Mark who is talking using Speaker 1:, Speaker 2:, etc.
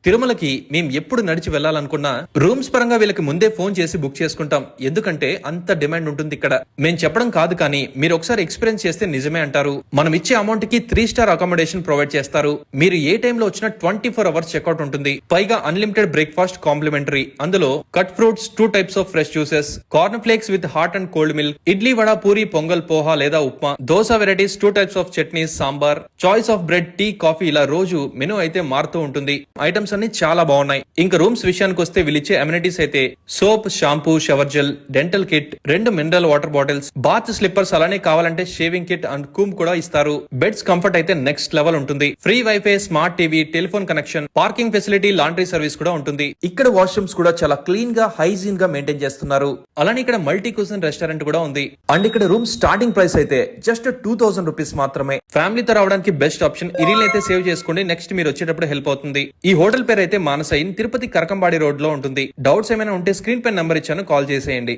Speaker 1: తిరుమలకి మేము ఎప్పుడు నడిచి వెళ్లాలనుకున్నా రూమ్స్ పరంగా వీళ్ళకి ముందే ఫోన్ చేసి బుక్ చేసుకుంటాం. ఎందుకంటే అంత డిమాండ్ ఉంటుంది ఇక్కడ. మేము చెప్పడం కాదు కానీ మీరు ఒకసారి ఎక్స్పీరియన్స్ చేస్తే నిజమే అంటారు. మనం ఇచ్చే అమౌంట్ కి 3 స్టార్ అకామిడేషన్ ప్రొవైడ్ చేస్తారు. మీరు ఏ టైంలో వచ్చినా 24 అవర్స్ చెక్అౌట్ ఉంటుంది. పైగా అన్లిమిటెడ్ బ్రేక్ఫాస్ట్ కాంప్లిమెంటరీ. అందులో cut fruits, 2 types of fresh juices, corn flakes with hot and cold milk, idli, vada, puri, pongal, poha లేదా upma, dosa varieties, 2 types of chutneys, sambar, choice of bread, tea, coffee, ఇలా రోజు మెనూ అయితే మారుతూ ఉంటుంది. ఐటమ్స్ అన్ని చాలా బాగున్నాయి. ఇంకా రూమ్స్ విషయానికి వస్తే వీళ్ళిచ్చే అమ్యూనిటీస్ అయితే soap, shampoo, shower gel, dental kit, 2 mineral water bottles, bath slippers, అలానే కావాలంటే షేవింగ్ కిట్ అండ్ కూమ్ కూడా ఇస్తారు. బెడ్స్ కంఫర్ట్ అయితే నెక్స్ట్ లెవెల్ ఉంటుంది. Free WiFi, smart TV, telephone connection, parking facility, laundry service కూడా ఉంటుంది. ఇక్కడ వాష్రూమ్స్ కూడా చాలా క్లీన్ గా, హైజీన్ గా మెయింటైన్ చేస్తున్నారు. అలానే ఇక్కడ మల్టీ క్యూజిన్ రెస్టారెంట్ కూడా ఉంది. అండ్ ఇక్కడ రూమ్ స్టార్టింగ్ ప్రైస్ అయితే జస్ట్ 2000 రూపీస్ మాత్రమే. ఫ్యామిలీతో రావడానికి బెస్ట్ ఆప్షన్. ఈ రీల్ అయితే సేవ్ చేసుకోండి, నెక్స్ట్ మీరు వచ్చేటప్పుడు హెల్ప్ అవుతుంది. ఈ హోటల్ పేరు అయితే మానస ఇన్, తిరుపతి కరకంబాడి రోడ్ లో ఉంటుంది. డౌట్స్ ఏమైనా ఉంటే స్క్రీన్ పై నంబర్ ఇచ్చాను, కాల్ చేసేయండి.